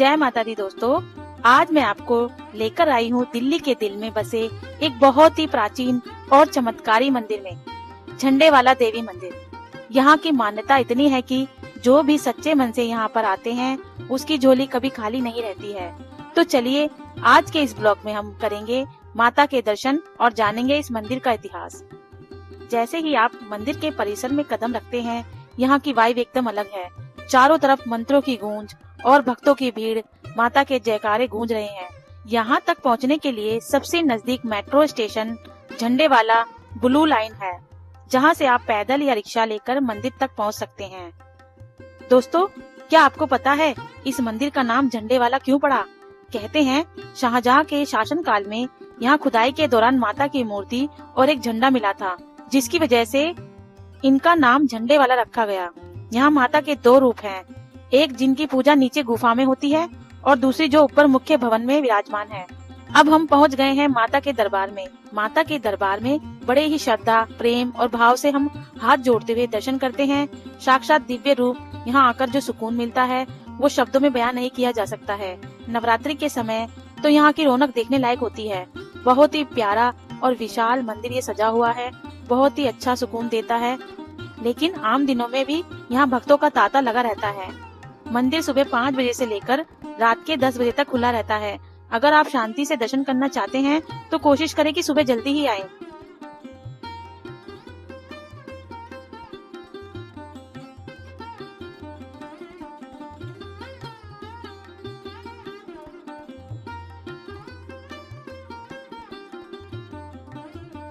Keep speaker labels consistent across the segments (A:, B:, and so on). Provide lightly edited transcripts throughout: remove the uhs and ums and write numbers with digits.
A: जय माता दी दोस्तों, आज मैं आपको लेकर आई हूँ दिल्ली के दिल में बसे एक बहुत ही प्राचीन और चमत्कारी मंदिर में, झंडे वाला देवी मंदिर। यहाँ की मान्यता इतनी है कि जो भी सच्चे मन से यहाँ पर आते हैं उसकी झोली कभी खाली नहीं रहती है। तो चलिए आज के इस ब्लॉग में हम करेंगे माता के दर्शन और जानेंगे इस मंदिर का इतिहास। जैसे ही आप मंदिर के परिसर में कदम रखते हैं, यहाँ की वाइब एकदम अलग है। चारों तरफ मंत्रों की गूंज और भक्तों की भीड़, माता के जयकारे गूंज रहे हैं। यहाँ तक पहुँचने के लिए सबसे नजदीक मेट्रो स्टेशन झंडे वाला ब्लू लाइन है, जहाँ से आप पैदल या रिक्शा लेकर मंदिर तक पहुँच सकते हैं। दोस्तों, क्या आपको पता है इस मंदिर का नाम झंडे वाला क्यों पड़ा? कहते हैं शाहजहां के शासनकाल में यहाँ खुदाई के दौरान माता की मूर्ति और एक झंडा मिला था, जिसकी वजह से इनका नाम झंडे वाला रखा गया। यहाँ माता के दो रूप हैं, एक जिनकी पूजा नीचे गुफा में होती है और दूसरी जो ऊपर मुख्य भवन में विराजमान है। अब हम पहुँच गए हैं माता के दरबार में। माता के दरबार में बड़े ही श्रद्धा, प्रेम और भाव से हम हाथ जोड़ते हुए दर्शन करते हैं। साक्षात दिव्य रूप। यहाँ आकर जो सुकून मिलता है वो शब्दों में बयान नहीं किया जा सकता है। नवरात्रि के समय तो यहाँ की रौनक देखने लायक होती है। बहुत ही प्यारा और विशाल मंदिर ये सजा हुआ है, बहुत ही अच्छा सुकून देता है। लेकिन आम दिनों में भी यहाँ भक्तों का तांता लगा रहता है। मंदिर सुबह 5 बजे से लेकर रात के 10 बजे तक खुला रहता है। अगर आप शांति से दर्शन करना चाहते हैं तो कोशिश करें कि सुबह जल्दी ही आएं।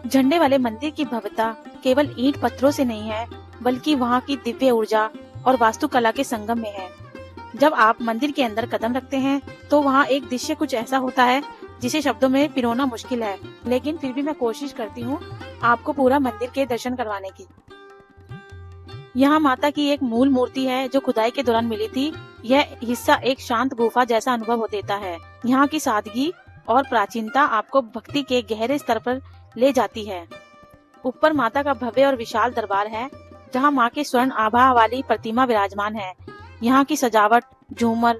A: झंडे वाले मंदिर की भव्यता केवल ईंट पत्थरों से नहीं है, बल्कि वहाँ की दिव्य ऊर्जा और वास्तुकला के संगम में है। जब आप मंदिर के अंदर कदम रखते हैं तो वहाँ एक दृश्य कुछ ऐसा होता है जिसे शब्दों में पिरोना मुश्किल है, लेकिन फिर भी मैं कोशिश करती हूँ आपको पूरा मंदिर के दर्शन करवाने की। यहाँ माता की एक मूल मूर्ति है जो खुदाई के दौरान मिली थी। यह हिस्सा एक शांत गुफा जैसा अनुभव देता है। यहाँ की सादगी और प्राचीनता आपको भक्ति के गहरे स्तर पर ले जाती है। ऊपर माता का भव्य और विशाल दरबार है, जहाँ माँ के स्वर्ण आभा वाली प्रतिमा विराजमान है। यहाँ की सजावट, झूमर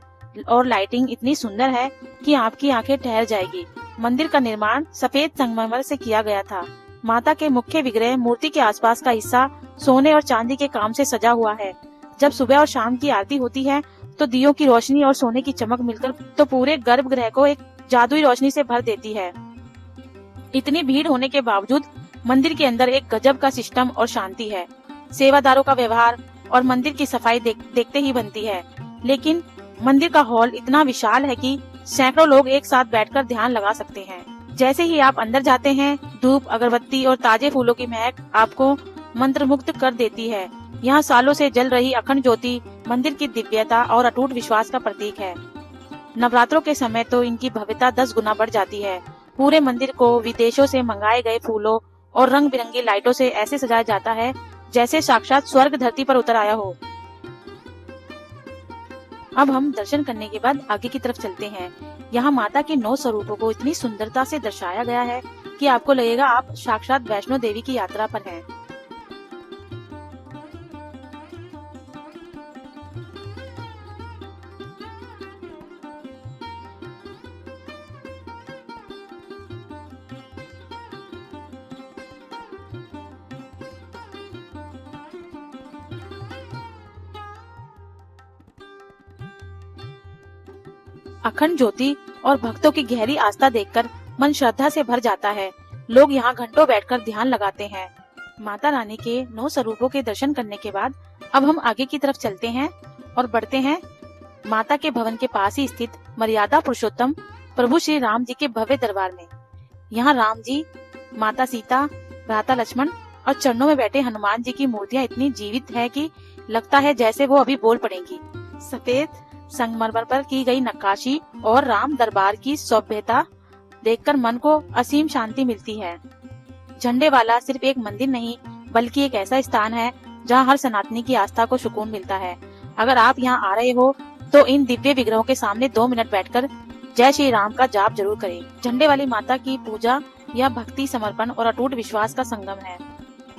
A: और लाइटिंग इतनी सुंदर है कि आपकी आंखें ठहर जाएगी। मंदिर का निर्माण सफेद संगमरमर से किया गया था। माता के मुख्य विग्रह मूर्ति के आसपास का हिस्सा सोने और चांदी के काम से सजा हुआ है। जब सुबह और शाम की आरती होती है तो दियों की रोशनी और सोने की चमक मिलकर तो पूरे गर्भगृह को एक जादुई रोशनी से भर देती है। इतनी भीड़ होने के बावजूद मंदिर के अंदर एक गजब का सिस्टम और शांति है। सेवादारों का व्यवहार और मंदिर की सफाई देखते ही बनती है। लेकिन मंदिर का हॉल इतना विशाल है कि सैकड़ों लोग एक साथ बैठकर ध्यान लगा सकते हैं। जैसे ही आप अंदर जाते हैं, धूप, अगरबत्ती और ताजे फूलों की महक आपको मंत्रमुग्ध कर देती है। यहाँ सालों से जल रही अखंड ज्योति मंदिर की दिव्यता और अटूट विश्वास का प्रतीक है। नवरात्रों के समय तो इनकी भव्यता 10 गुना बढ़ जाती है। पूरे मंदिर को विदेशों से मंगाए गए फूलों और रंग बिरंगी लाइटों से ऐसे सजाया जाता है जैसे साक्षात स्वर्ग धरती पर उतर आया हो। अब हम दर्शन करने के बाद आगे की तरफ चलते हैं। यहाँ माता के 9 स्वरूपों को इतनी सुंदरता से दर्शाया गया है कि आपको लगेगा आप साक्षात वैष्णो देवी की यात्रा पर हैं। अखंड ज्योति और भक्तों की गहरी आस्था देखकर मन श्रद्धा से भर जाता है। लोग यहाँ घंटों बैठकर ध्यान लगाते हैं। माता रानी के 9 स्वरूपों के दर्शन करने के बाद अब हम आगे की तरफ चलते हैं और बढ़ते हैं माता के भवन के पास ही स्थित मर्यादा पुरुषोत्तम प्रभु श्री राम जी के भव्य दरबार में। यहाँ राम जी, माता सीता, भ्राता लक्ष्मण और चरणों में बैठे हनुमान जी की मूर्तियाँ इतनी जीवित है कि लगता है जैसे वो अभी बोल पड़ेंगी। सफेद संगमरमर पर की गई नक्काशी और राम दरबार की सभ्यता देखकर मन को असीम शांति मिलती है। झंडे वाला सिर्फ एक मंदिर नहीं, बल्कि एक ऐसा स्थान है जहां हर सनातनी की आस्था को सुकून मिलता है। अगर आप यहां आ रहे हो तो इन दिव्य विग्रहों के सामने 2 मिनट बैठकर जय श्री राम का जाप जरूर करें। झंडे वाली माता की पूजा यह भक्ति, समर्पण और अटूट विश्वास का संगम है।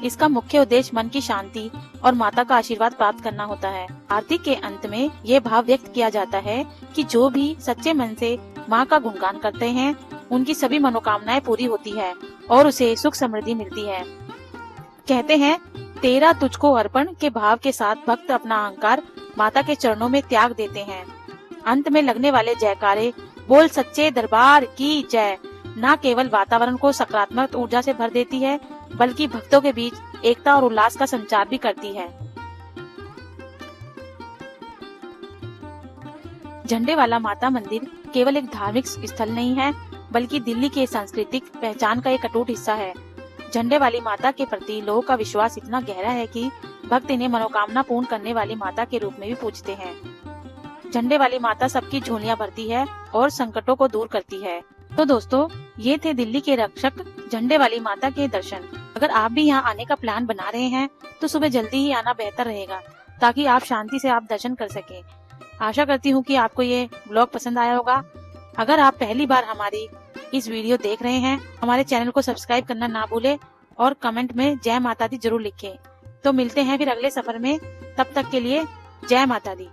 A: इसका मुख्य उद्देश्य मन की शांति और माता का आशीर्वाद प्राप्त करना होता है। आरती के अंत में ये भाव व्यक्त किया जाता है कि जो भी सच्चे मन से माँ का गुणगान करते हैं, उनकी सभी मनोकामनाएं पूरी होती है और उसे सुख समृद्धि मिलती है। कहते हैं, तेरा तुझको अर्पण के भाव के साथ भक्त अपना अहंकार माता के चरणों में त्याग देते हैं। अंत में लगने वाले जयकारे बोल सच्चे दरबार की जय न केवल वातावरण को सकारात्मक ऊर्जा से भर देती है, बल्कि भक्तों के बीच एकता और उल्लास का संचार भी करती है। झंडे वाला माता मंदिर केवल एक धार्मिक स्थल नहीं है, बल्कि दिल्ली के सांस्कृतिक पहचान का एक अटूट हिस्सा है। झंडे वाली माता के प्रति लोगों का विश्वास इतना गहरा है कि भक्त इन्हें मनोकामना पूर्ण करने वाली माता के रूप में भी पूजते हैं। झंडे वाली माता सबकी झोलियां भरती है और संकटों को दूर करती है। तो दोस्तों, ये थे दिल्ली के रक्षक झंडे वाली माता के दर्शन। अगर आप भी यहाँ आने का प्लान बना रहे हैं तो सुबह जल्दी ही आना बेहतर रहेगा, ताकि आप शांति से आप दर्शन कर सकें। आशा करती हूँ कि आपको ये ब्लॉग पसंद आया होगा। अगर आप पहली बार हमारी इस वीडियो देख रहे हैं, हमारे चैनल को सब्सक्राइब करना ना भूले और कमेंट में जय माता दी जरूर लिखें। तो मिलते हैं फिर अगले सफर में, तब तक के लिए जय माता दी।